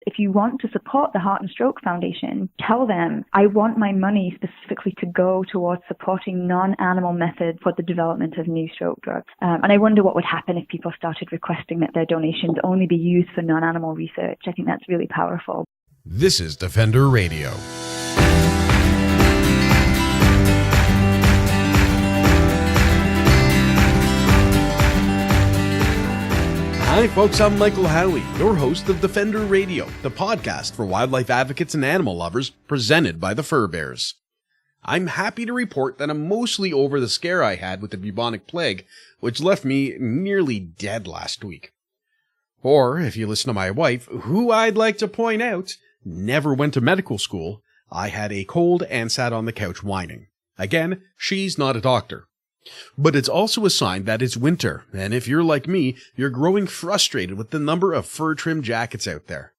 if you want to support the Heart and Stroke Foundation, tell them, I want my money specifically to go towards supporting non-animal methods for the development of new stroke drugs. And I wonder what would happen if people started requesting that their donations only be used for non-animal research. I think that's really powerful. This is Defender Radio. Hi folks, I'm Michael Howie, your host of Defender Radio, the podcast for wildlife advocates and animal lovers, presented by the Fur Bears. I'm happy to report that I'm mostly over the scare I had with the bubonic plague, which left me nearly dead last week. Or, if you listen to my wife, who I'd like to point out, never went to medical school, I had a cold and sat on the couch whining. Again, she's not a doctor. But it's also a sign that it's winter, and if you're like me, you're growing frustrated with the number of fur-trimmed jackets out there.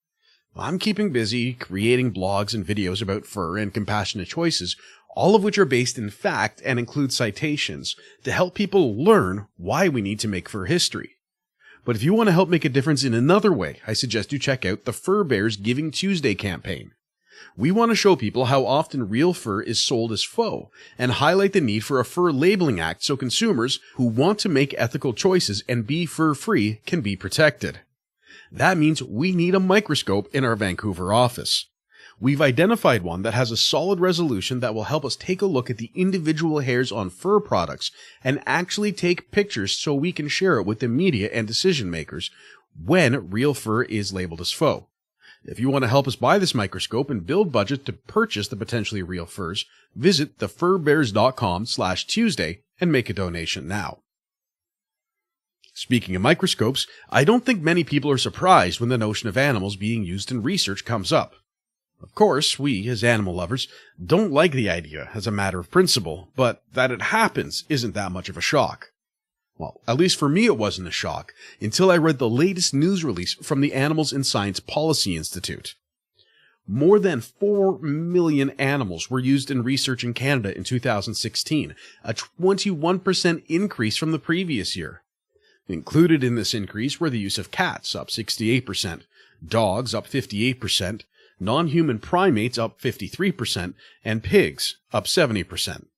I'm keeping busy creating blogs and videos about fur and compassionate choices, all of which are based in fact and include citations to help people learn why we need to make fur history. But if you want to help make a difference in another way, I suggest you check out the Fur Bears Giving Tuesday campaign. We want to show people how often real fur is sold as faux and highlight the need for a fur labeling act so consumers who want to make ethical choices and be fur-free can be protected. That means we need a microscope in our Vancouver office. We've identified one that has a solid resolution that will help us take a look at the individual hairs on fur products and actually take pictures so we can share it with the media and decision makers when real fur is labeled as faux. If you want to help us buy this microscope and build budget to purchase the potentially real furs, visit thefurbears.com/Tuesday and make a donation now. Speaking of microscopes, I don't think many people are surprised when the notion of animals being used in research comes up. Of course, we, as animal lovers, don't like the idea as a matter of principle, but that it happens isn't that much of a shock. Well, at least for me it wasn't a shock, until I read the latest news release from the Animals in Science Policy Institute. More than 4 million animals were used in research in Canada in 2016, a 21% increase from the previous year. Included in this increase were the use of cats, up 68%, dogs, up 58%, non-human primates, up 53%, and pigs, up 70%.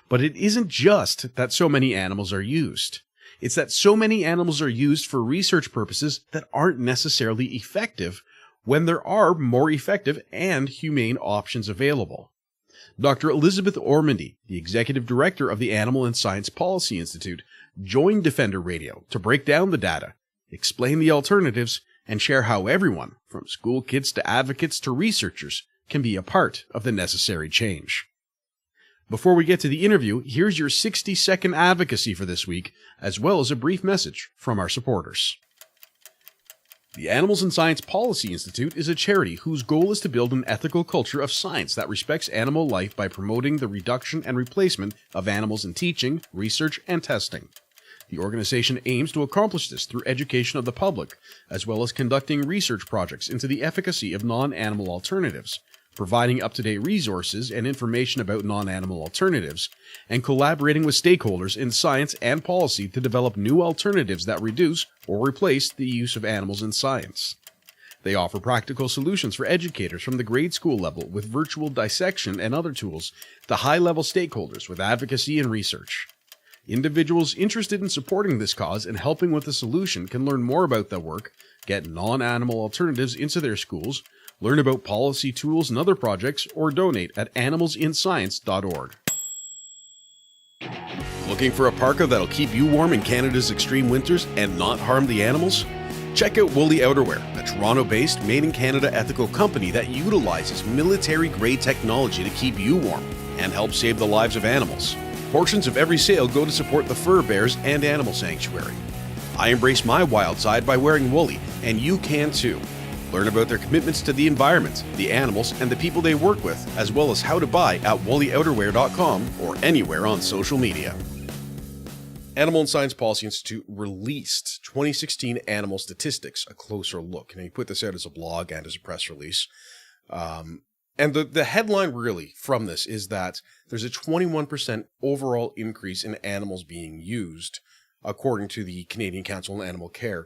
But it isn't just that so many animals are used. It's that so many animals are used for research purposes that aren't necessarily effective when there are more effective and humane options available. Dr. Elisabeth Ormandy, the Executive Director of the Animal and Science Policy Institute, joined Defender Radio to break down the data, explain the alternatives, and share how everyone, from school kids to advocates to researchers, can be a part of the necessary change. Before we get to the interview, here's your 60-second advocacy for this week, as well as a brief message from our supporters. The Animals and Science Policy Institute is a charity whose goal is to build an ethical culture of science that respects animal life by promoting the reduction and replacement of animals in teaching, research, and testing. The organization aims to accomplish this through education of the public, as well as conducting research projects into the efficacy of non-animal alternatives, providing up-to-date resources and information about non-animal alternatives, and collaborating with stakeholders in science and policy to develop new alternatives that reduce or replace the use of animals in science. They offer practical solutions for educators from the grade school level with virtual dissection and other tools to high-level stakeholders with advocacy and research. Individuals interested in supporting this cause and helping with the solution can learn more about their work, get non-animal alternatives into their schools, learn about policy tools and other projects, or donate at animalsinscience.org. Looking for a parka that'll keep you warm in Canada's extreme winters and not harm the animals? Check out Woolly Outerwear, a Toronto-based, made-in-Canada ethical company that utilizes military-grade technology to keep you warm and help save the lives of animals. Portions of every sale go to support the Fur Bears and Animal Sanctuary. I embrace my wild side by wearing Woolly, and you can too. Learn about their commitments to the environment, the animals, and the people they work with, as well as how to buy at woolyouterwear.com or anywhere on social media. Animal and Science Policy Institute released 2016 Animal Statistics, a closer look. And he put this out as a blog and as a press release. And the headline really from this is that there's a 21% overall increase in animals being used, according to the Canadian Council on Animal Care.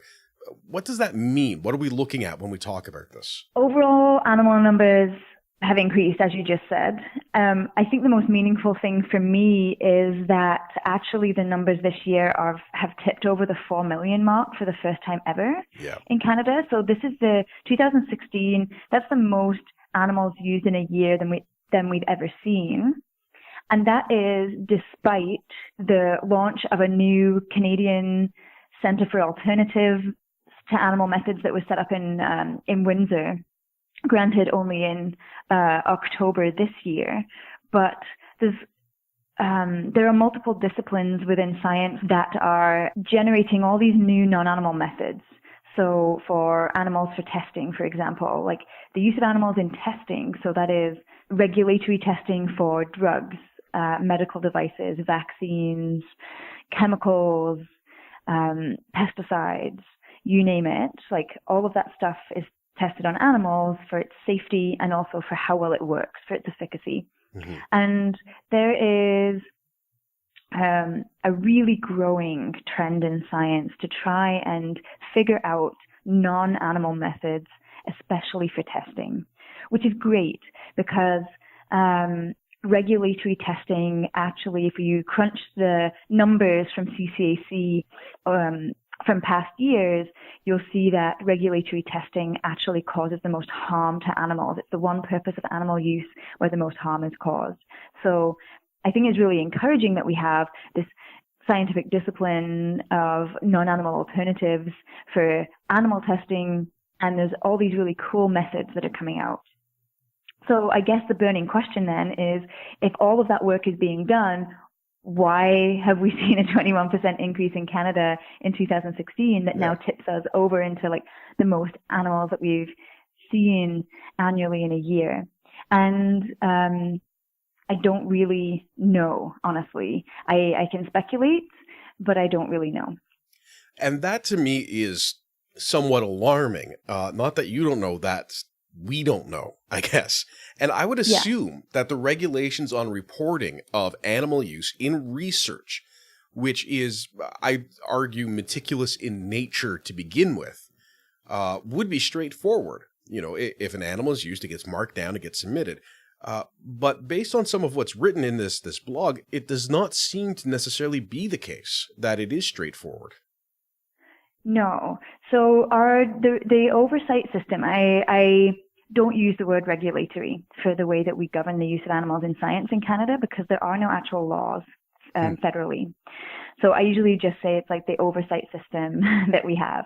what does that mean? What are we looking at when we talk about this? Overall, animal numbers have increased, as you just said. I think the most meaningful thing for me is that actually the numbers this year have tipped over the 4 million mark for the first time ever in Canada. So this is the 2016, that's the most animals used in a year than we've ever seen. And that is despite the launch of a new Canadian Centre for Alternatives to Animal Methods that was set up in Windsor, granted only in October this year. But there are multiple disciplines within science that are generating all these new non-animal methods. So for animals for testing, for example, like the use of animals in testing, so that is regulatory testing for drugs, medical devices, vaccines, chemicals, pesticides, you name it, like all of that stuff is tested on animals for its safety and also for how well it works, for its efficacy. Mm-hmm. And there is a really growing trend in science to try and figure out non-animal methods, especially for testing, which is great because regulatory testing, actually, if you crunch the numbers from CCAC from past years, you'll see that regulatory testing actually causes the most harm to animals. It's the one purpose of animal use where the most harm is caused. So I think it's really encouraging that we have this scientific discipline of non-animal alternatives for animal testing, and there's all these really cool methods that are coming out. So I guess the burning question then is, if all of that work is being done, why have we seen a 21% increase in Canada in 2016 that now tips us over into like the most animals that we've seen annually in a year? And I don't really know, honestly. I can speculate, but I don't really know. And that to me is somewhat alarming. Not that you don't know, that we don't know, I guess. And I would assume that the regulations on reporting of animal use in research, which is, I argue, meticulous in nature to begin with, would be straightforward. You know, if an animal is used, it gets marked down, it gets submitted. But based on some of what's written in this blog, it does not seem to necessarily be the case that it is straightforward. No. So the oversight system, I don't use the word regulatory for the way that we govern the use of animals in science in Canada because there are no actual laws federally. So I usually just say it's like the oversight system that we have.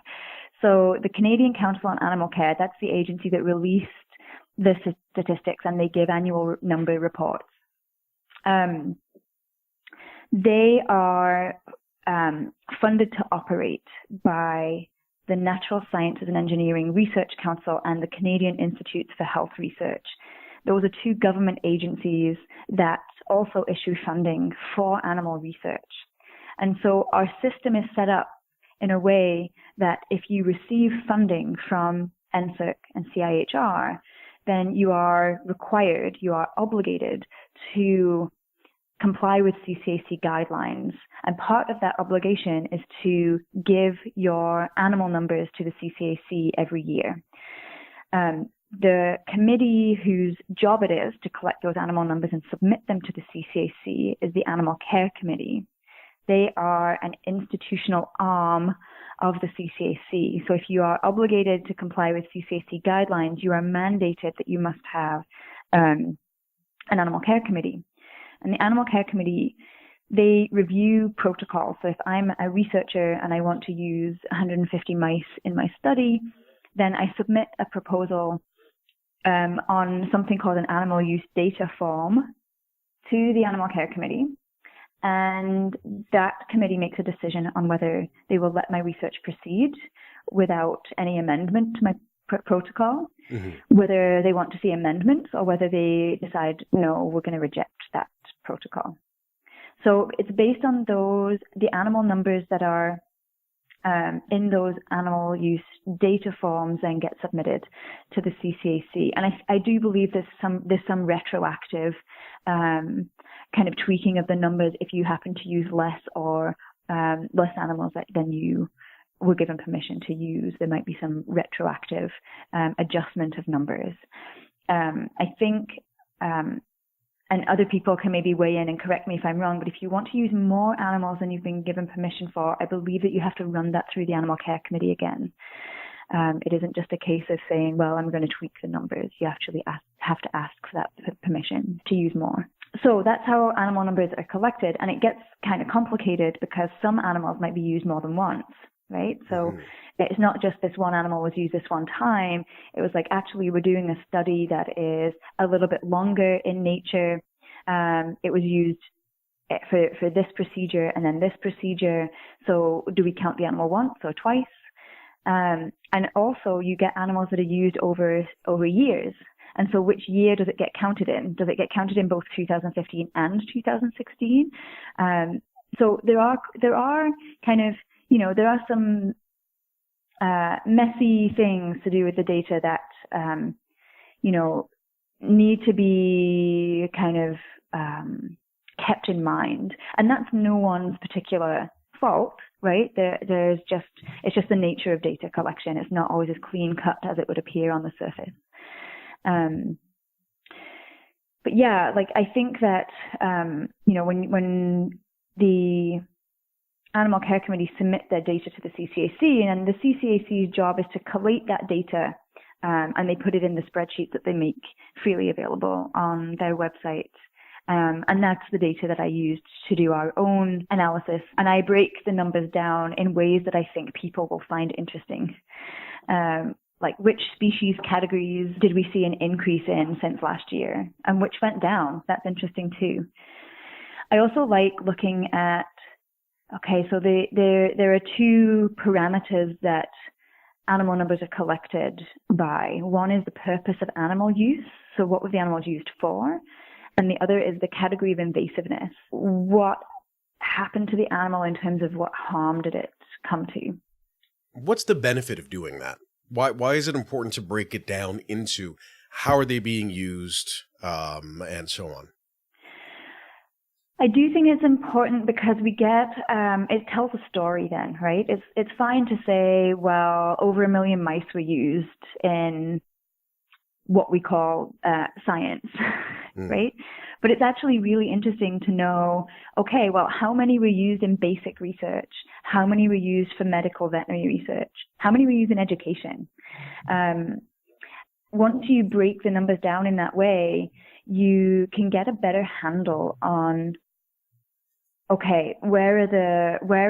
So the Canadian Council on Animal Care, that's the agency that released the statistics, and they give annual number reports. They are funded to operate by the Natural Sciences and Engineering Research Council and the Canadian Institutes for Health Research. Those are two government agencies that also issue funding for animal research. And so our system is set up in a way that if you receive funding from NSERC and CIHR, then you are required, you are obligated to comply with CCAC guidelines. And part of that obligation is to give your animal numbers to the CCAC every year. The committee whose job it is to collect those animal numbers and submit them to the CCAC is the Animal Care Committee. They are an institutional arm of the CCAC. So if you are obligated to comply with CCAC guidelines, you are mandated that you must have an Animal Care Committee. And the Animal Care Committee, they review protocols. So if I'm a researcher and I want to use 150 mice in my study, then I submit a proposal on something called an animal use data form to the Animal Care Committee. And that committee makes a decision on whether they will let my research proceed without any amendment to my protocol, whether they want to see amendments, or whether they decide, no, we're going to reject that protocol. So it's based on the animal numbers that are in those animal use data forms and get submitted to the CCAC. And I do believe there's some retroactive kind of tweaking of the numbers if you happen to use less or less animals than you were given permission to use. There might be some retroactive adjustment of numbers. I think, and other people can maybe weigh in and correct me if I'm wrong, but if you want to use more animals than you've been given permission for, I believe that you have to run that through the Animal Care Committee again. It isn't just a case of saying, well, I'm going to tweak the numbers. You actually have to ask for that permission to use more. So that's how animal numbers are collected. And it gets kind of complicated because some animals might be used more than once, right? So it's not just this one animal was used this one time. It was like, actually, we're doing a study that is a little bit longer in nature. It was used for this procedure and then this procedure. So do we count the animal once or twice? And also you get animals that are used over years. And so which year does it get counted in? Does it get counted in both 2015 and 2016? So there are kind of, there are some messy things to do with the data that, need to be kind of kept in mind. And that's no one's particular fault, right? It's just the nature of data collection. It's not always as clean cut as it would appear on the surface. But yeah, like I think that, when the Animal Care Committee submit their data to the CCAC, and the CCAC's job is to collate that data, and they put it in the spreadsheet that they make freely available on their website. And that's the data that I used to do our own analysis. And I break the numbers down in ways that I think people will find interesting. Like which species categories did we see an increase in since last year, and which went down? That's interesting too. I also like looking at, okay, so there are two parameters that animal numbers are collected by. One is the purpose of animal use. So what was the animals used for? And the other is the category of invasiveness. What happened to the animal in terms of what harm did it come to? What's the benefit of doing that? Why is it important to break it down into how are they being used, and so on? I do think it's important because we get, it tells a story then, right? It's fine to say, well, over 1 million mice were used in what we call science, right? But it's actually really interesting to know, okay, well, how many were used in basic research? How many were used for medical veterinary research? How many were used in education? Once you break the numbers down in that way, you can get a better handle on, okay, where are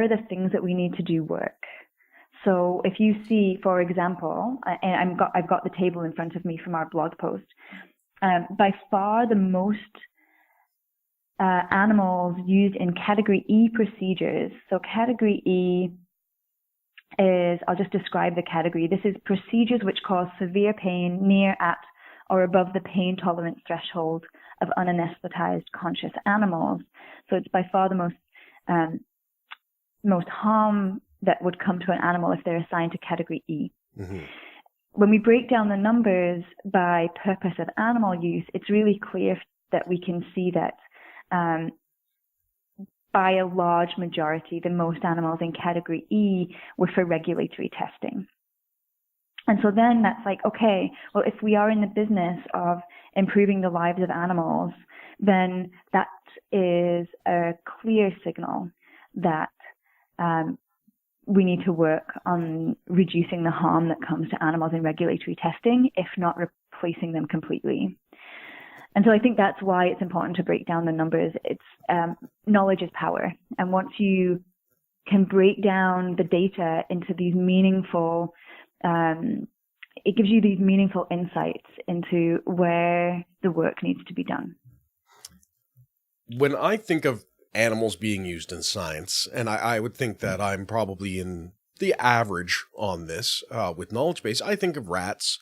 the things that we need to do work? So if you see, for example, and I've got the table in front of me from our blog post, by far the most animals used in Category E procedures. So Category E is, I'll just describe the category. This is procedures which cause severe pain near, at, or above the pain tolerance threshold of unanesthetized conscious animals. So it's by far the most harm that would come to an animal if they're assigned to Category E. Mm-hmm. When we break down the numbers by purpose of animal use, it's really clear that we can see that by a large majority, the most animals in Category E were for regulatory testing. And so then that's like, okay, well, if we are in the business of improving the lives of animals, then that is a clear signal that we need to work on reducing the harm that comes to animals in regulatory testing, if not replacing them completely. And so I think that's why it's important to break down the numbers. It's knowledge is power. And once you can break down the data into these meaningful, it gives you these meaningful insights into where the work needs to be done. When I think of animals being used in science, and I would think that I'm probably in the average on this with knowledge base, I think of rats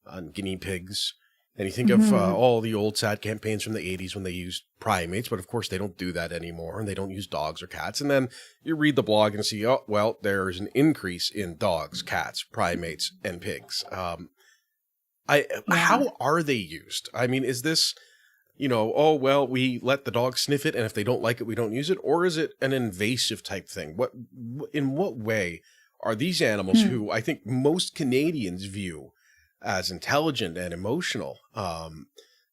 and guinea pigs. And you think of all the old sad campaigns from the 80s when they used primates, but of course they don't do that anymore, and they don't use dogs or cats. And then you read the blog and see, oh, well, there's an increase in dogs, cats, primates, and pigs. How are they used? I mean, is this, oh, well, we let the dog sniff it, and if they don't like it, we don't use it? Or is it an invasive type thing? In what way are these animals who I think most Canadians view as intelligent and emotional,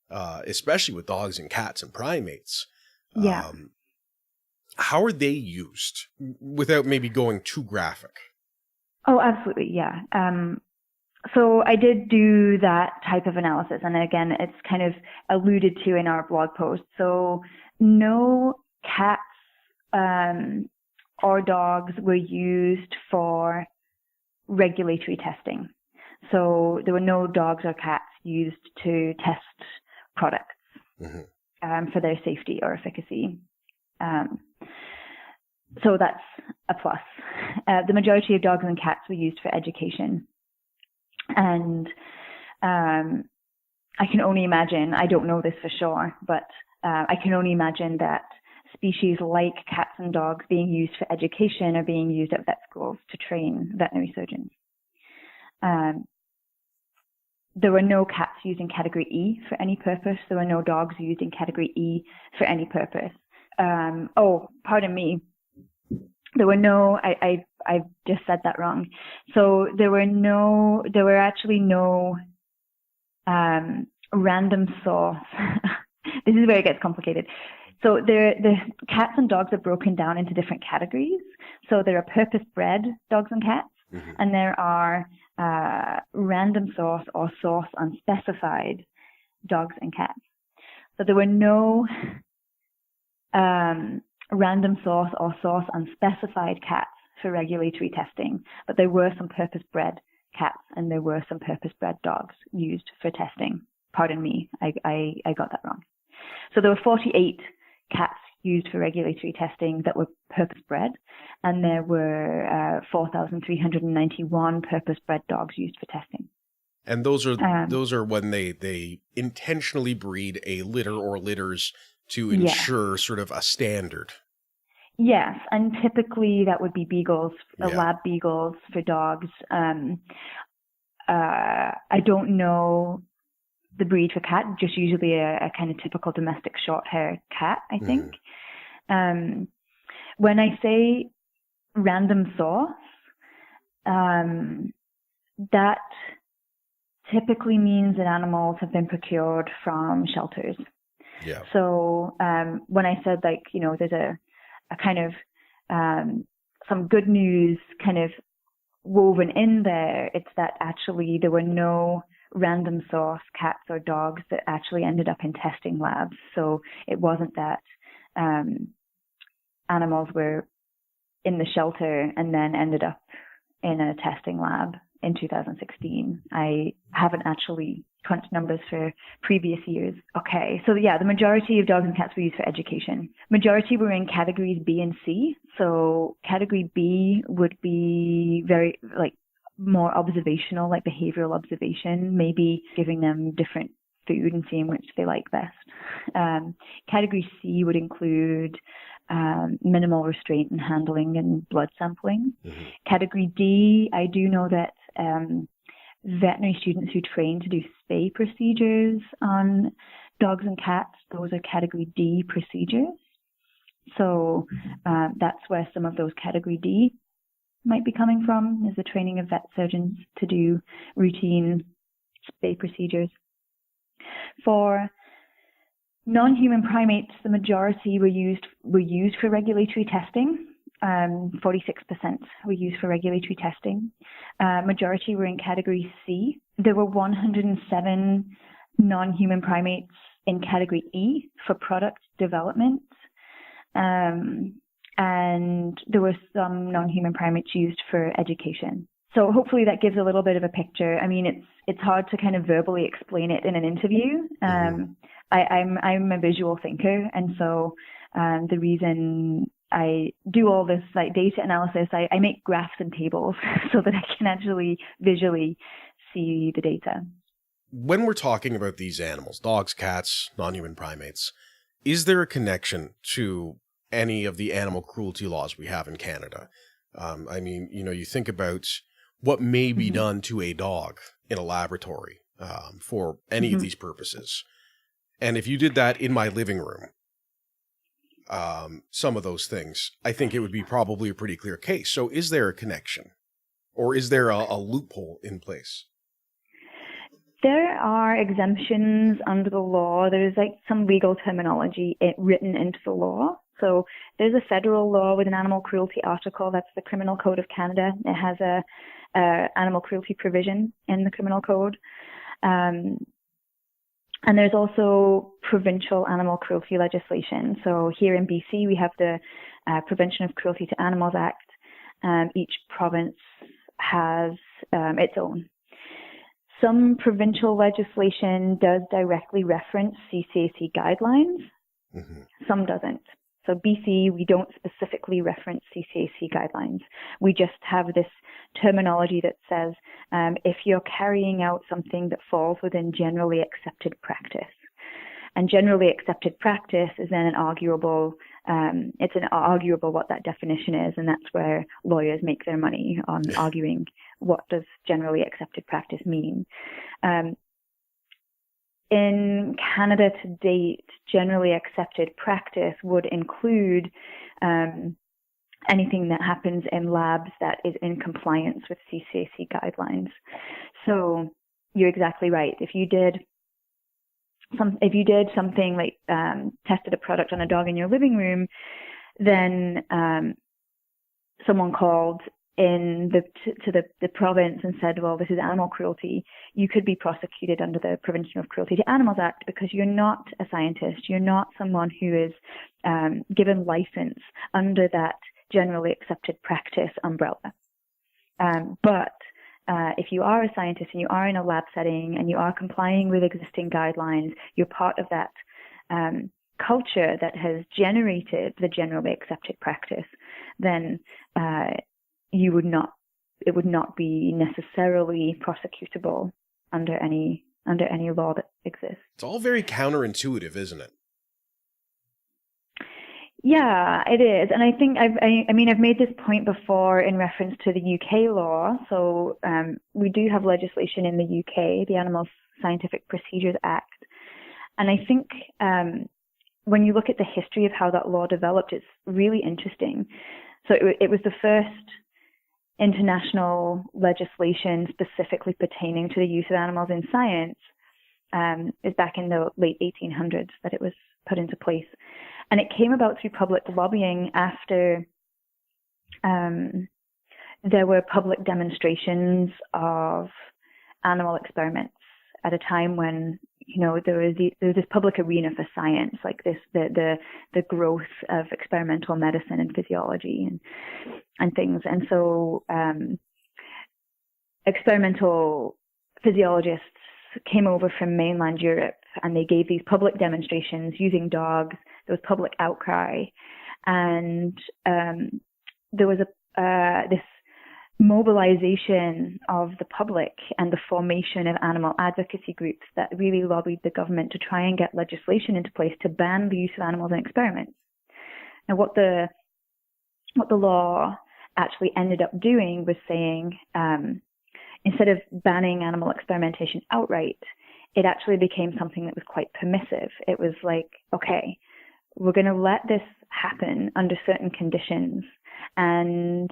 especially with dogs and cats and primates. Yeah. How are they used without maybe going too graphic? Oh, absolutely. Yeah. So I did do that type of analysis. And again, it's kind of alluded to in our blog post. So no cats or dogs were used for regulatory testing. So there were no dogs or cats used to test products for their safety or efficacy. So that's a plus. The majority of dogs and cats were used for education. And I can only imagine, I don't know this for sure, but I can only imagine that species like cats and dogs being used for education are being used at vet schools to train veterinary surgeons. There were no cats used in Category E for any purpose. There were no dogs used in Category E for any purpose. Oh, pardon me. There were no, I just said that wrong. So there were actually no random source. This is where it gets complicated. So the cats and dogs are broken down into different categories. So there are purpose-bred dogs and cats, and there are random source or source unspecified dogs and cats. So there were no random source or source unspecified cats for regulatory testing, but there were some purpose-bred cats and there were some purpose-bred dogs used for testing. Pardon me, I got that wrong. So there were 48 cats used for regulatory testing that were purpose-bred, and there were 4,391 purpose-bred dogs used for testing. And those are when they intentionally breed a litter or litters to ensure sort of a standard. Yes, and typically that would be beagles, lab beagles for dogs. I don't know the breed for cat, just usually a kind of typical domestic short hair cat, I think. When I say random source, that typically means that animals have been procured from shelters. Yeah. So when I said, like, you know, there's a kind of some good news kind of woven in there, it's that actually there were no random source cats or dogs that actually ended up in testing labs. So it wasn't that animals were in the shelter and then ended up in a testing lab in 2016. I haven't actually crunched numbers for previous years. Okay, so yeah, the majority of dogs and cats were used for education. Majority were in categories B and C. So category B would be very, like, more observational, like behavioral observation, maybe giving them different food and seeing which they like best. Category C would include minimal restraint and handling and blood sampling. Category D, I do know that veterinary students who train to do spay procedures on dogs and cats, those are category D procedures. So that's where some of those category D might be coming from, is the training of vet surgeons to do routine spay procedures. For non-human primates, the majority were used for regulatory testing. 46% were used for regulatory testing. Majority were in category C. There were 107 non-human primates in category E for product development. And there were some non-human primates used for education. So hopefully that gives a little bit of a picture. I mean, it's hard to kind of verbally explain it in an interview. I'm a visual thinker, and so the reason I do all this like data analysis, I make graphs and tables so that I can actually visually see the data. When we're talking about these animals, dogs, cats, non-human primates, is there a connection to any of the animal cruelty laws we have in Canada? I mean, you know, you think about what may be done to a dog in a laboratory for any of these purposes. And if you did that in my living room, some of those things, I think it would be probably a pretty clear case. So is there a connection? Or is there a loophole in place? There are exemptions under the law. There's like some legal terminology written into the law. So there's a federal law with an animal cruelty article. That's the Criminal Code of Canada. It has a animal cruelty provision in the Criminal Code. And there's also provincial animal cruelty legislation. So here in BC, we have the Prevention of Cruelty to Animals Act. Each province has its own. Some provincial legislation does directly reference CCAC guidelines. Mm-hmm. Some doesn't. So BC, we don't specifically reference CCAC guidelines. We just have this terminology that says if you're carrying out something that falls within generally accepted practice. And generally accepted practice is then it's an arguable what that definition is, and that's where lawyers make their money on arguing what does generally accepted practice mean. In Canada to date, generally accepted practice would include anything that happens in labs that is in compliance with CCAC guidelines. So you're exactly right. If you did something like tested a product on a dog in your living room, then someone called to the province and said, well, this is animal cruelty, you could be prosecuted under the Prevention of Cruelty to Animals Act because you're not a scientist. You're not someone who is given license under that generally accepted practice umbrella. But if you are a scientist and you are in a lab setting and you are complying with existing guidelines, you're part of that culture that has generated the generally accepted practice, then it would not be necessarily prosecutable under any law that exists. It's all very counterintuitive, isn't it? Yeah, it is. And I think I've made this point before in reference to the UK law. So we do have legislation in the UK, the Animal Scientific Procedures Act. And I think when you look at the history of how that law developed, it's really interesting. So it was the first international legislation specifically pertaining to the use of animals in science. Is back in the late 1800s that it was put into place. And it came about through public lobbying after there were public demonstrations of animal experiments at a time when, there was this public arena for science, like this, the growth of experimental medicine and physiology and things. And so experimental physiologists came over from mainland Europe and they gave these public demonstrations using dogs. There was public outcry, and there was this mobilization of the public and the formation of animal advocacy groups that really lobbied the government to try and get legislation into place to ban the use of animals in experiments. Now, what the law actually ended up doing was saying, instead of banning animal experimentation outright, it actually became something that was quite permissive. It was like, okay, we're going to let this happen under certain conditions. And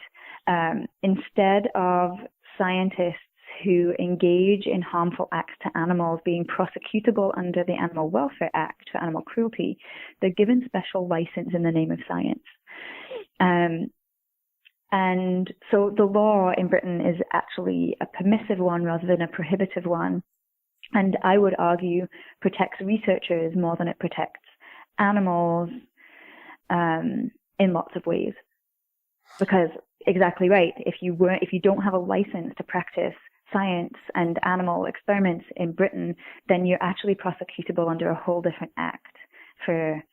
instead of scientists who engage in harmful acts to animals being prosecutable under the Animal Welfare Act for animal cruelty, they're given special license in the name of science. And so the law in Britain is actually a permissive one rather than a prohibitive one. And I would argue protects researchers more than it protects animals in lots of ways. Because exactly right, if you don't have a license to practice science and animal experiments in Britain, then you're actually prosecutable under a whole different act for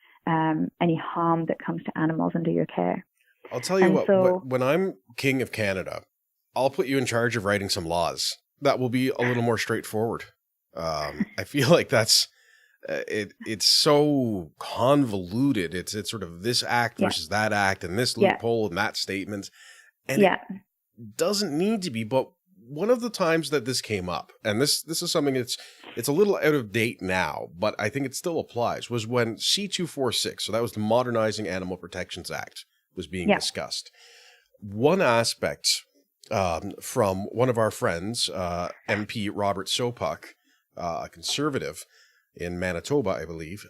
any harm that comes to animals under your care. I'll tell you when I'm King of Canada, I'll put you in charge of writing some laws that will be a little more straightforward. I feel like that's it's so convoluted. It's sort of this act versus that act and this loophole and that statement. And it doesn't need to be. But one of the times that this came up, and this is something it's a little out of date now, but I think it still applies, was when C-246, so that was the Modernizing Animal Protections Act, was being discussed. One aspect from one of our friends, MP Robert Sopuck, a conservative in Manitoba, I believe,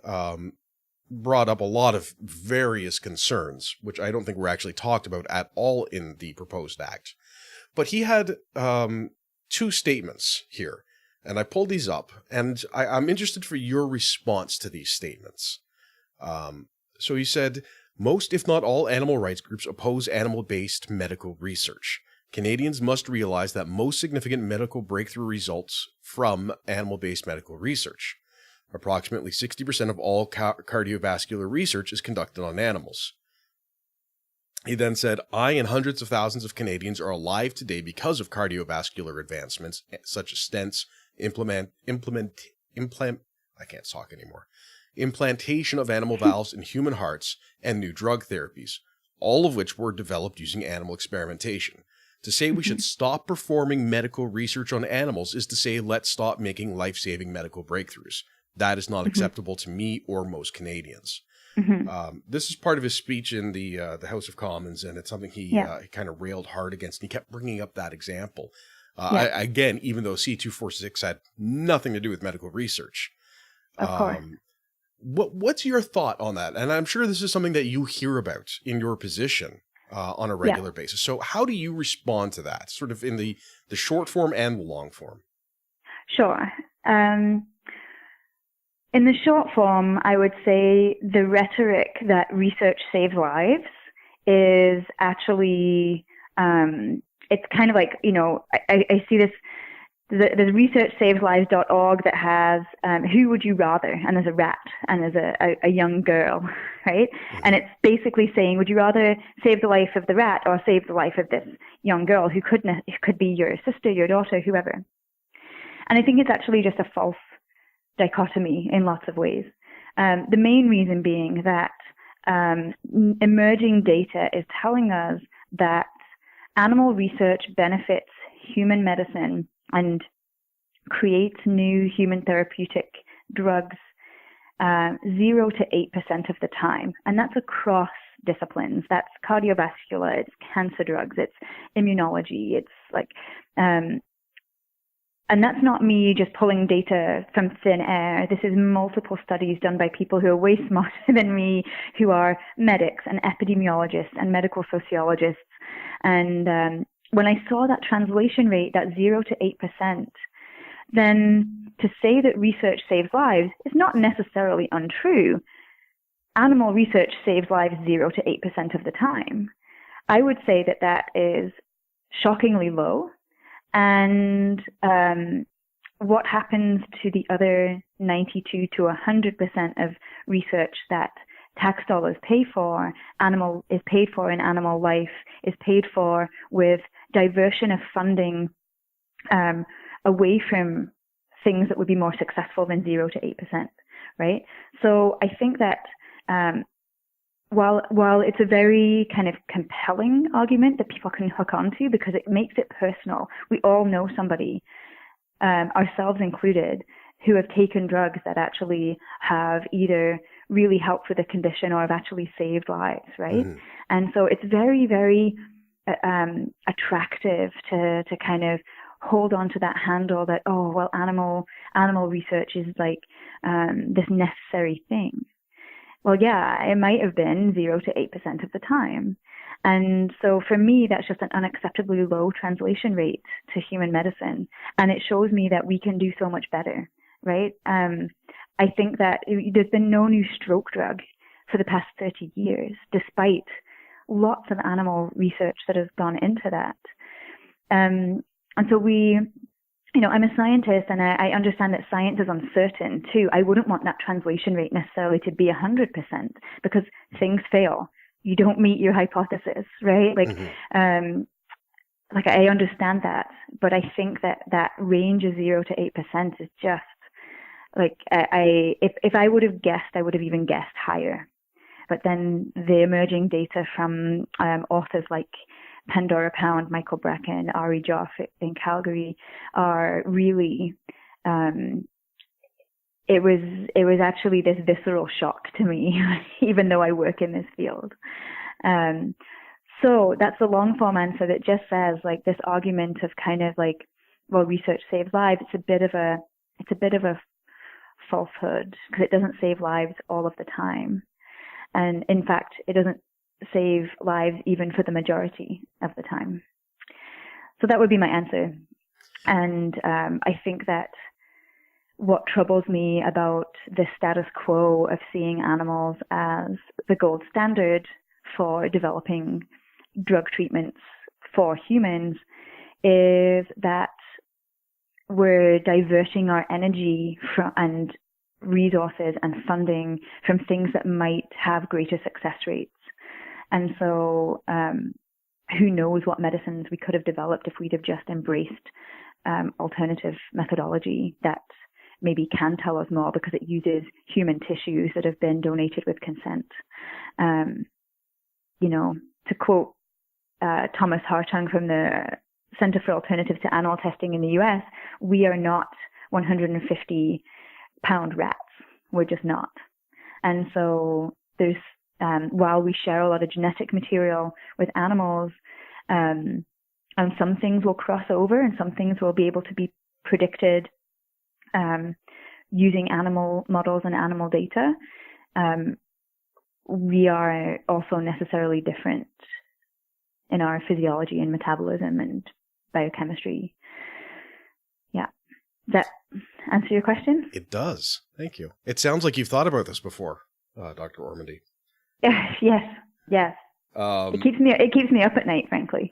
brought up a lot of various concerns, which I don't think were actually talked about at all in the proposed act. But he had two statements here, and I pulled these up, and I'm interested for your response to these statements. So he said, most, if not all, animal rights groups oppose animal-based medical research. Canadians must realize that most significant medical breakthrough results from animal-based medical research. Approximately 60% of all cardiovascular research is conducted on animals. He then said, I and hundreds of thousands of Canadians are alive today because of cardiovascular advancements, such as stents, I can't talk anymore. Implantation of animal valves in human hearts, and new drug therapies, all of which were developed using animal experimentation. To say we should stop performing medical research on animals is to say let's stop making life-saving medical breakthroughs. That is not acceptable to me or most Canadians. This is part of his speech in the House of Commons, and it's something he kind of railed hard against, and he kept bringing up that example. Again, even though C246 had nothing to do with medical research. Of course. What's your thought on that? And I'm sure this is something that you hear about in your position on a regular basis. So how do you respond to that, sort of in the short form and the long form? Sure. In the short form, I would say the rhetoric that research saves lives is actually, it's kind of like, I see this, there's researchsaveslives.org that has who would you rather, and there's a rat and there's a young girl, right? And it's basically saying, would you rather save the life of the rat or save the life of this young girl who could be your sister, your daughter, whoever? And I think it's actually just a false dichotomy in lots of ways. The main reason being that emerging data is telling us that animal research benefits human medicine and creates new human therapeutic drugs 0 to 8% of the time. And that's across disciplines. That's cardiovascular, it's cancer drugs, it's immunology, it's like, and that's not me just pulling data from thin air. This is multiple studies done by people who are way smarter than me, who are medics and epidemiologists and medical sociologists. And when I saw that translation rate, that 0 to 8%, then to say that research saves lives is not necessarily untrue. Animal research saves lives 0 to 8% of the time. I would say that that is shockingly low. And what happens to the other 92 to 100% of research that tax dollars pay for, is paid for in animal life, is paid for with diversion of funding away from things that would be more successful than 0 to 8%, right? So I think that while it's a very kind of compelling argument that people can hook onto because it makes it personal, we all know somebody, ourselves included, who have taken drugs that actually have either really helped with a condition or have actually saved lives, right? And so it's very, very attractive to kind of hold on to that handle that, oh, well, animal research is like this necessary thing. Well, yeah, it might have been 0 to 8% of the time. And so for me, that's just an unacceptably low translation rate to human medicine. And it shows me that we can do so much better, right? I think that there's been no new stroke drug for the past 30 years, despite lots of animal research that has gone into that. And so I'm a scientist, and I understand that science is uncertain too. I wouldn't want that translation rate necessarily to be 100% because things fail. You don't meet your hypothesis, right? Like I understand that, but I think that range of 0 to 8% is just like if I would have guessed, I would have even guessed higher. But then the emerging data from authors like Pandora Pound, Michael Bracken, Ari Joff in Calgary are really, it was actually this visceral shock to me, even though I work in this field. So that's the long form answer that just says like this argument of kind of like, well, research saves lives. It's a bit of a falsehood because it doesn't save lives all of the time. And in fact, it doesn't save lives even for the majority of the time. So that would be my answer. And I think that what troubles me about the status quo of seeing animals as the gold standard for developing drug treatments for humans is that we're diverting our energy and resources and funding from things that might have greater success rates. And so who knows what medicines we could have developed if we'd have just embraced alternative methodology that maybe can tell us more because it uses human tissues that have been donated with consent. To quote Thomas Hartung from the Center for Alternatives to Animal Testing in the US, we are not 150-pound rats. We're just not. And so there's, while we share a lot of genetic material with animals, and some things will cross over and some things will be able to be predicted using animal models and animal data, we are also necessarily different in our physiology and metabolism and biochemistry. Yeah. Does that answer your question? It does. Thank you. It sounds like you've thought about this before, Dr. Ormandy. Yes. It keeps me up at night, frankly.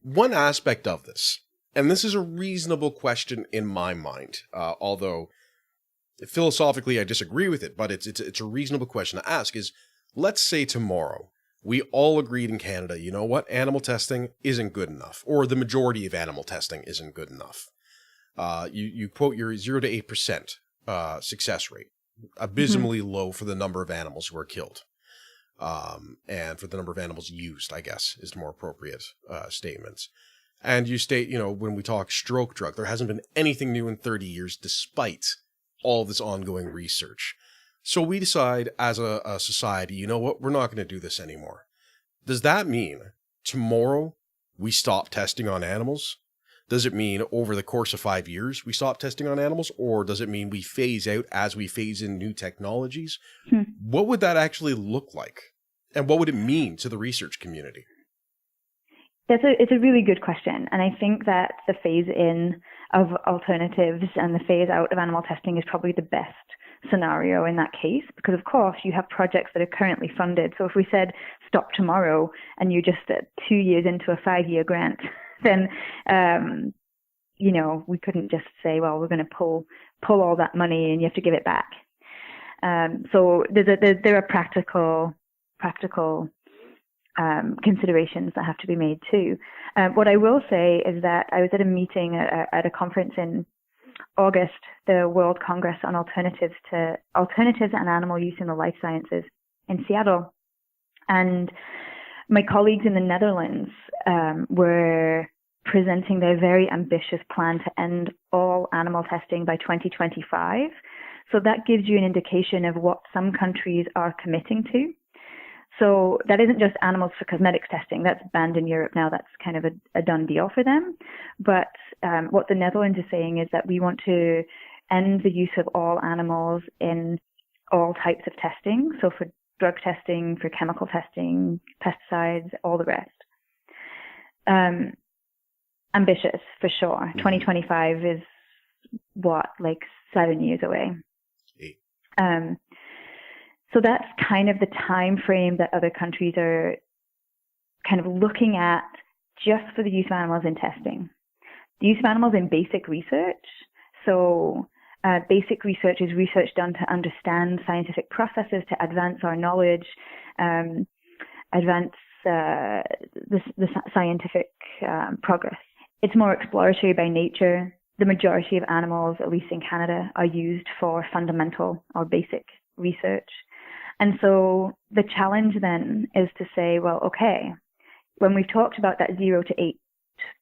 One aspect of this, and this is a reasonable question in my mind, although philosophically I disagree with it, but it's a reasonable question to ask, is let's say tomorrow we all agreed in Canada, you know what, animal testing isn't good enough, or the majority of animal testing isn't good enough. You quote your 0 to 8% success rate, abysmally low for the number of animals who are killed. And for the number of animals used, I guess, is more appropriate statements. And you state, when we talk stroke drug, there hasn't been anything new in 30 years despite all this ongoing research. So we decide as a society, you know what, we're not going to do this anymore. Does that mean tomorrow we stop testing on animals? Does it mean over the course of 5 years we stop testing on animals? Or does it mean we phase out as we phase in new technologies? What would that actually look like? And what would it mean to the research community? It's a really good question. And I think that the phase in of alternatives and the phase out of animal testing is probably the best scenario in that case, because of course you have projects that are currently funded. So if we said stop tomorrow and you're just 2 years into a 5-year grant, then, we couldn't just say, well, we're going to pull all that money and you have to give it back. So there are practical considerations that have to be made too. What I will say is that I was at a meeting at a conference in August, the World Congress on Alternatives and Animal Use in the Life Sciences in Seattle. And my colleagues in the Netherlands were presenting their very ambitious plan to end all animal testing by 2025. So that gives you an indication of what some countries are committing to. So that isn't just animals for cosmetics testing. That's banned in Europe now. That's kind of a done deal for them. But what the Netherlands is saying is that we want to end the use of all animals in all types of testing. So for drug testing, for chemical testing, pesticides, all the rest. Ambitious, for sure. 2025 is like 7 years away. 8. So that's kind of the time frame that other countries are kind of looking at just for the use of animals in testing. The use of animals in basic research. So basic research is research done to understand scientific processes, to advance our knowledge, advance the scientific progress. It's more exploratory by nature. The majority of animals, at least in Canada, are used for fundamental or basic research. And so the challenge then is to say, well, okay, when we've talked about that 0 to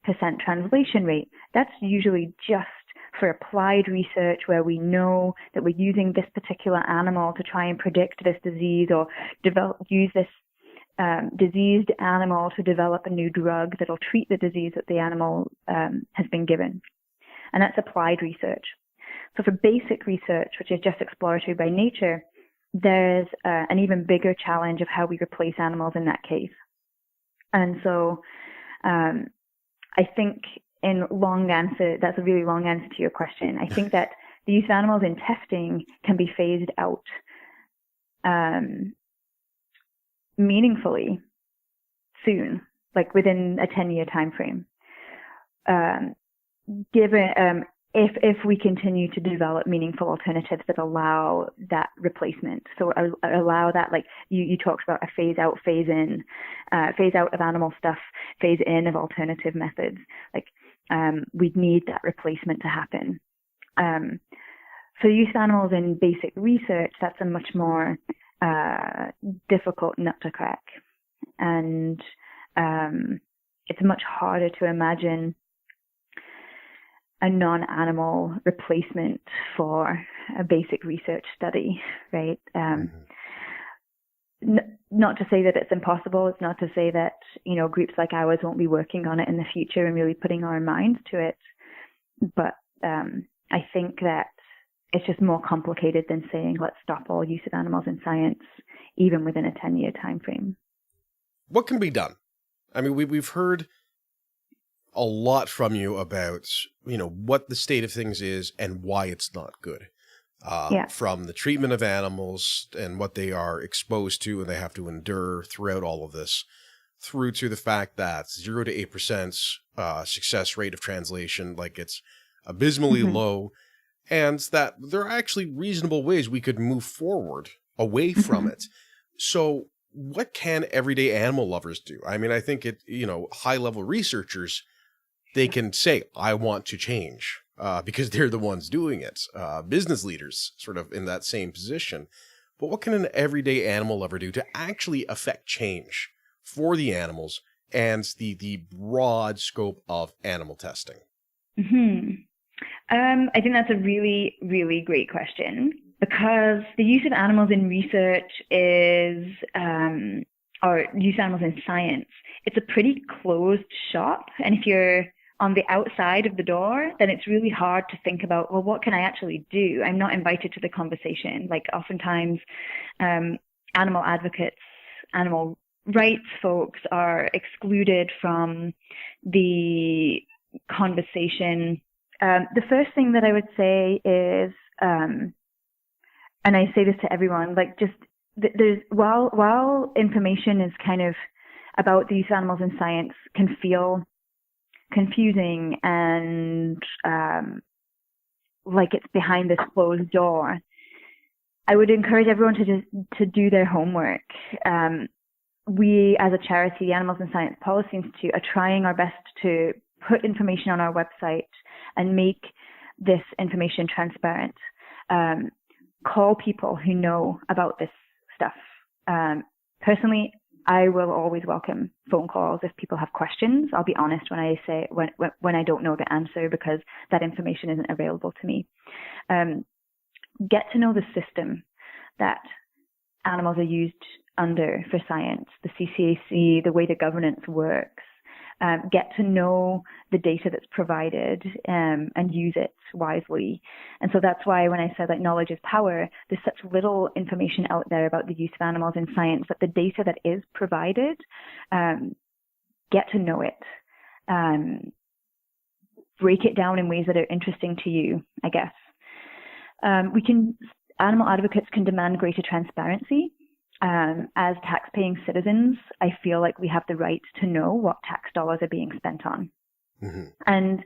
8% translation rate, that's usually just for applied research where we know that we're using this particular animal to try and predict this disease or use this diseased animal to develop a new drug that'll treat the disease that the animal has been given. And that's applied research. So for basic research, which is just exploratory by nature, there's an even bigger challenge of how we replace animals in that case. And so I think that's a really long answer to your question. I think that the use of animals in testing can be phased out meaningfully soon, like within a 10-year time frame. Given if we continue to develop meaningful alternatives that allow that replacement, so allow that, like you talked about a phase out, phase in, phase out of animal stuff, phase in of alternative methods. Like we'd need that replacement to happen. For use of animals in basic research, that's a much more difficult nut to crack, and it's much harder to imagine a non-animal replacement for a basic research study, right? Not to say that it's impossible. It's not to say that, groups like ours won't be working on it in the future and really putting our minds to it. But I think that it's just more complicated than saying, let's stop all use of animals in science, even within a 10-year time frame. What can be done? I mean, we've heard a lot from you about, what the state of things is and why it's not good. From the treatment of animals and what they are exposed to and they have to endure throughout all of this, through to the fact that 0 to 8% success rate of translation, like it's abysmally low, and that there are actually reasonable ways we could move forward away from it. So what can everyday animal lovers do? I mean, I think high-level researchers, they can say, I want to change, because they're the ones doing it. Business leaders sort of in that same position. But what can an everyday animal lover do to actually affect change for the animals and the broad scope of animal testing? I think that's a really, really great question, because the use of animals in research or use of animals in science, it's a pretty closed shop. And if you're on the outside of the door, then it's really hard to think about, well, what can I actually do? I'm not invited to the conversation. Like oftentimes, animal advocates, animal rights folks are excluded from the conversation. The first thing that I would say is, and I say this to everyone, like just there's while information is kind of about these animals in science can feel confusing and like it's behind this closed door, I would encourage everyone to do their homework. We, as a charity, the Animals in Science Policy Institute, are trying our best to put information on our website and make this information transparent. Call people who know about this stuff. Personally, I will always welcome phone calls if people have questions. I'll be honest when I say when I don't know the answer, because that information isn't available to me. Get to know the system that animals are used under for science, the CCAC, the way the governance works. Get to know the data that's provided and use it wisely. And so that's why when I said that knowledge is power, there's such little information out there about the use of animals in science, that the data that is provided, get to know it. Break it down in ways that are interesting to you, I guess. Animal advocates can demand greater transparency. As tax-paying citizens, I feel like we have the right to know what tax dollars are being spent on. And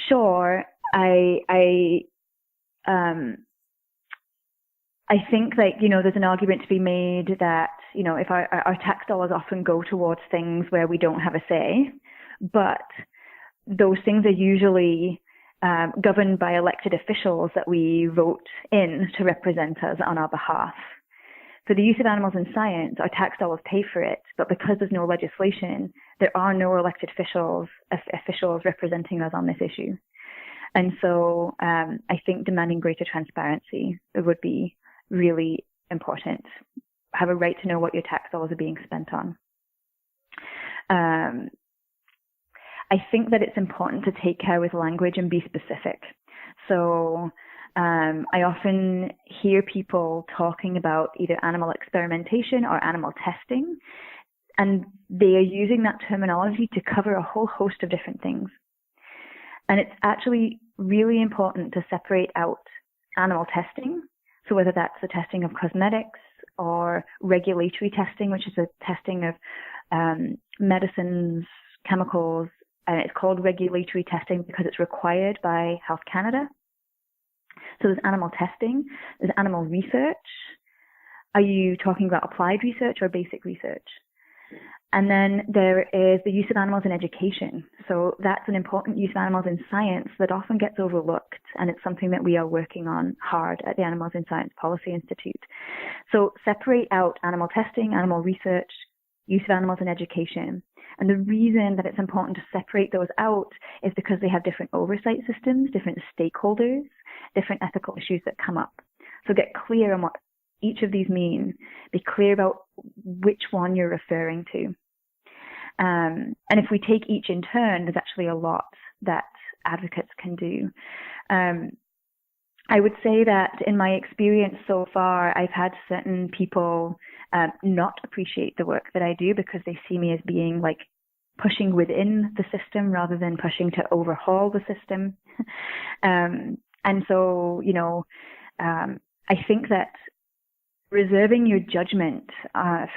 sure, I think there's an argument to be made that, if our tax dollars often go towards things where we don't have a say, but those things are usually governed by elected officials that we vote in to represent us on our behalf. For the use of animals in science, our tax dollars pay for it, but because there's no legislation, there are no elected officials representing us on this issue. And so I think demanding greater transparency would be really important. have a right to know what your tax dollars are being spent on. I think that it's important to take care with language and be specific. So I often hear people talking about either animal experimentation or animal testing, and they are using that terminology to cover a whole host of different things. And it's actually really important to separate out animal testing, so whether that's the testing of cosmetics or regulatory testing, which is the testing of medicines, chemicals, and it's called regulatory testing because it's required by Health Canada. So there's animal testing, there's animal research. Are you talking about applied research or basic research? And then there is the use of animals in education. So that's an important use of animals in science that often gets overlooked, and it's something that we are working on hard at the Animals in Science Policy Institute. So separate out animal testing, animal research, use of animals in education. And the reason that it's important to separate those out is because they have different oversight systems, different stakeholders, different ethical issues that come up. So get clear on what each of these mean. Be clear about which one you're referring to. And if we take each in turn, there's actually a lot that advocates can do. I would say that in my experience so far, I've had certain people not appreciate the work that I do because they see me as being like pushing within the system rather than pushing to overhaul the system. And so, I think that reserving your judgment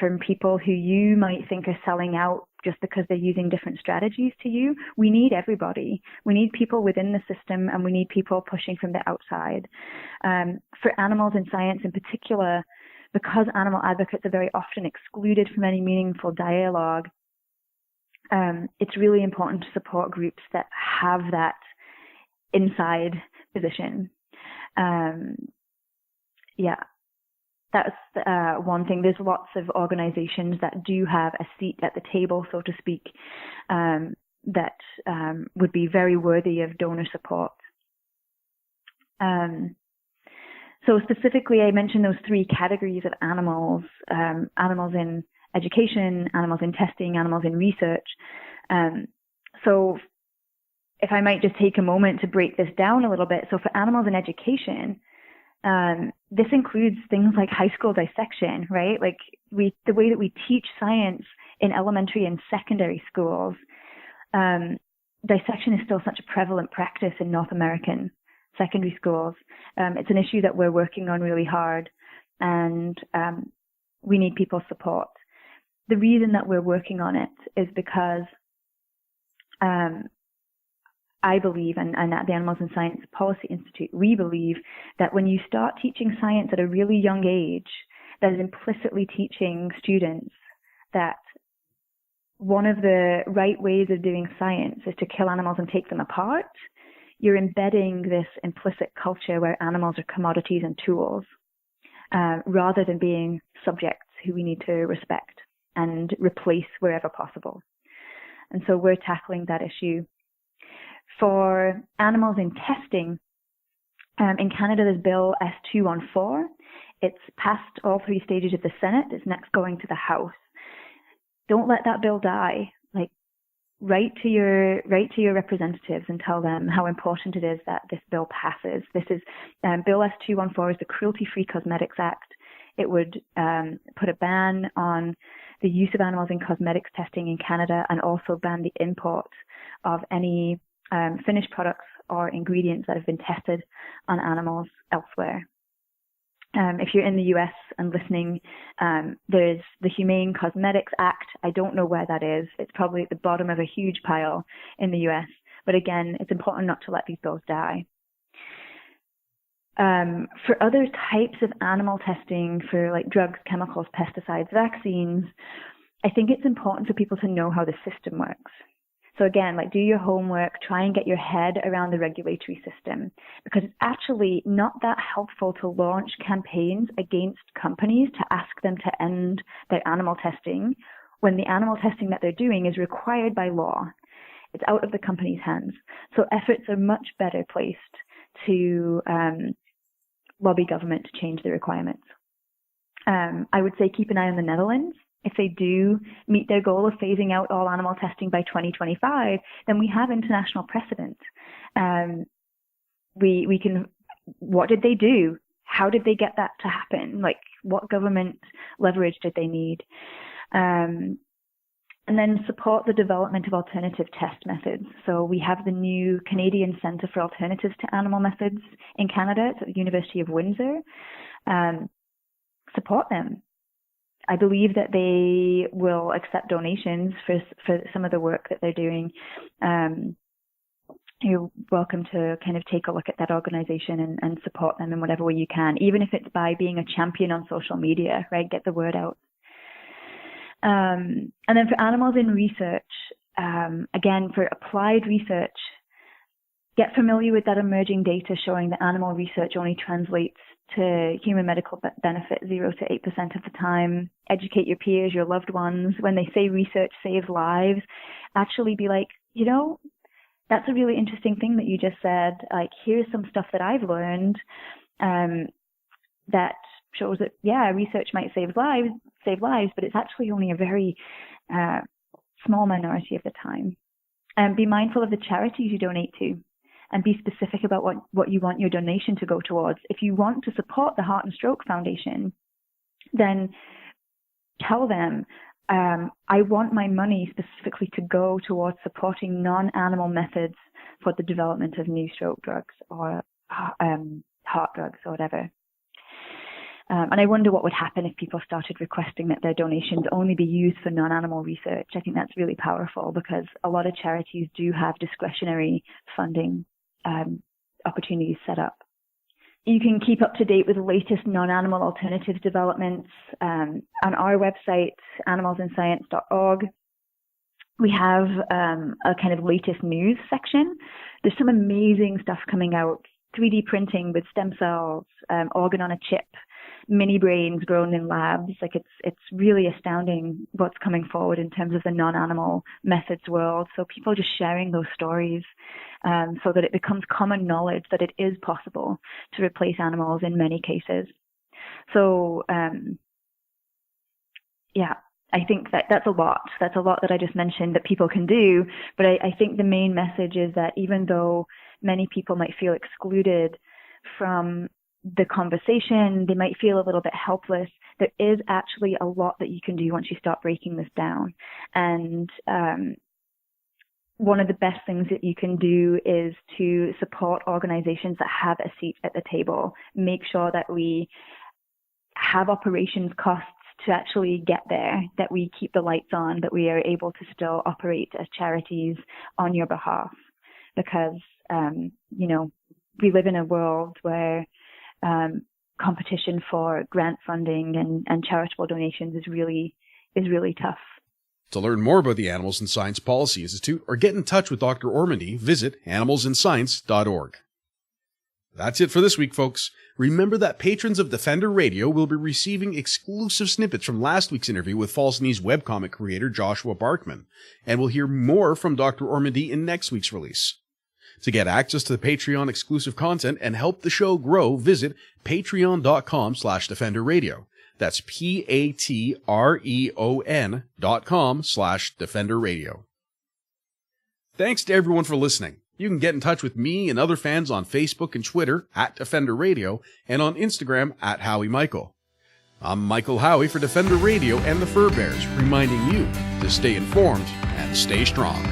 from people who you might think are selling out just because they're using different strategies to you. We need everybody. We need people within the system, and we need people pushing from the outside. For animals in science in particular, because animal advocates are very often excluded from any meaningful dialogue, it's really important to support groups that have that inside position. That's one thing. There's lots of organizations that do have a seat at the table, so to speak, that would be very worthy of donor support. So specifically, I mentioned those three categories of animals, animals in education, animals in testing, animals in research. So if I might just take a moment to break this down a little bit. So for animals in education, this includes things like high school dissection, right? Like the way that we teach science in elementary and secondary schools, dissection is still such a prevalent practice in North American secondary schools. It's an issue that we're working on really hard, and we need people's support. The reason that we're working on it is because I believe, and at the Animals in Science Policy Institute, we believe that when you start teaching science at a really young age, that is implicitly teaching students that one of the right ways of doing science is to kill animals and take them apart. You're embedding this implicit culture where animals are commodities and tools, rather than being subjects who we need to respect and replace wherever possible. And so we're tackling that issue. For animals in testing, in Canada, there's Bill S214. It's passed all three stages of the Senate. It's next going to the House. Don't let that bill die. Like, write to your representatives and tell them how important it is that this bill passes. This is Bill S214 is the Cruelty-Free Cosmetics Act. It would put a ban on the use of animals in cosmetics testing in Canada, and also ban the import of any finished products or ingredients that have been tested on animals elsewhere. If you're in the US and listening, there's the Humane Cosmetics Act. I don't know where that is. It's probably at the bottom of a huge pile in the US. But again, it's important not to let these bills die. For other types of animal testing, for like drugs, chemicals, pesticides, vaccines, I think it's important for people to know how the system works. So again, like, do your homework, try and get your head around the regulatory system, because it's actually not that helpful to launch campaigns against companies to ask them to end their animal testing when the animal testing that they're doing is required by law. It's out of the company's hands. So efforts are much better placed to lobby government to change the requirements. I would say keep an eye on the Netherlands. If they do meet their goal of phasing out all animal testing by 2025, then we have international precedent. We can, what did they do? How did they get that to happen? Like, what government leverage did they need? And then support the development of alternative test methods. So we have the new Canadian Centre for Alternatives to Animal Methods in Canada. It's at the University of Windsor. Support them. I believe that they will accept donations for some of the work that they're doing. You're welcome to kind of take a look at that organization and support them in whatever way you can, even if it's by being a champion on social media, right? Get the word out. And then for animals in research, again, for applied research, get familiar with that emerging data showing that animal research only translates to human medical benefit 0 to 8% of the time. Educate your peers, your loved ones. When they say research saves lives, actually be like, you know, that's a really interesting thing that you just said. Like, here's some stuff that I've learned that shows that, yeah, research might save lives, but it's actually only a very small minority of the time. Be mindful of the charities you donate to, and be specific about what you want your donation to go towards. If you want to support the Heart and Stroke Foundation, then tell them, I want my money specifically to go towards supporting non-animal methods for the development of new stroke drugs or heart drugs or whatever. And I wonder what would happen if people started requesting that their donations only be used for non-animal research. I think that's really powerful because a lot of charities do have discretionary funding opportunities set up. You can keep up to date with the latest non-animal alternatives developments on our website, animalsinscience.org. We have a kind of latest news section. There's some amazing stuff coming out. 3D printing with stem cells, organ on a chip, mini brains grown in labs. Like, it's really astounding what's coming forward in terms of the non-animal methods world. So people just sharing those stories so that it becomes common knowledge that it is possible to replace animals in many cases. So yeah, I think that's a lot. That's a lot that I just mentioned that people can do. But I think the main message is that even though many people might feel excluded from the conversation, they might feel a little bit helpless, there is actually a lot that you can do once you start breaking this down. And one of the best things that you can do is to support organizations that have a seat at the table. Make sure that we have operations costs to actually get there, that we keep the lights on, that we are able to still operate as charities on your behalf. Because, you know, we live in a world where competition for grant funding and charitable donations is really tough. To learn more about the Animals in Science Policy Institute or get in touch with Dr. Ormandy, visit animalsinscience.org. That's it for this week, folks. Remember that patrons of Defender Radio will be receiving exclusive snippets from last week's interview with False Knees webcomic creator Joshua Barkman, and we'll hear more from Dr. Ormandy in next week's release. To get access to the Patreon exclusive content and help the show grow, visit patreon.com/defenderradio. That's patreon.com/defenderradio. Thanks to everyone for listening. You can get in touch with me and other fans on Facebook and Twitter @Defender Radio and on Instagram @HowieMichael. I'm Michael Howie for Defender Radio and the Fur Bears, reminding you to stay informed and stay strong.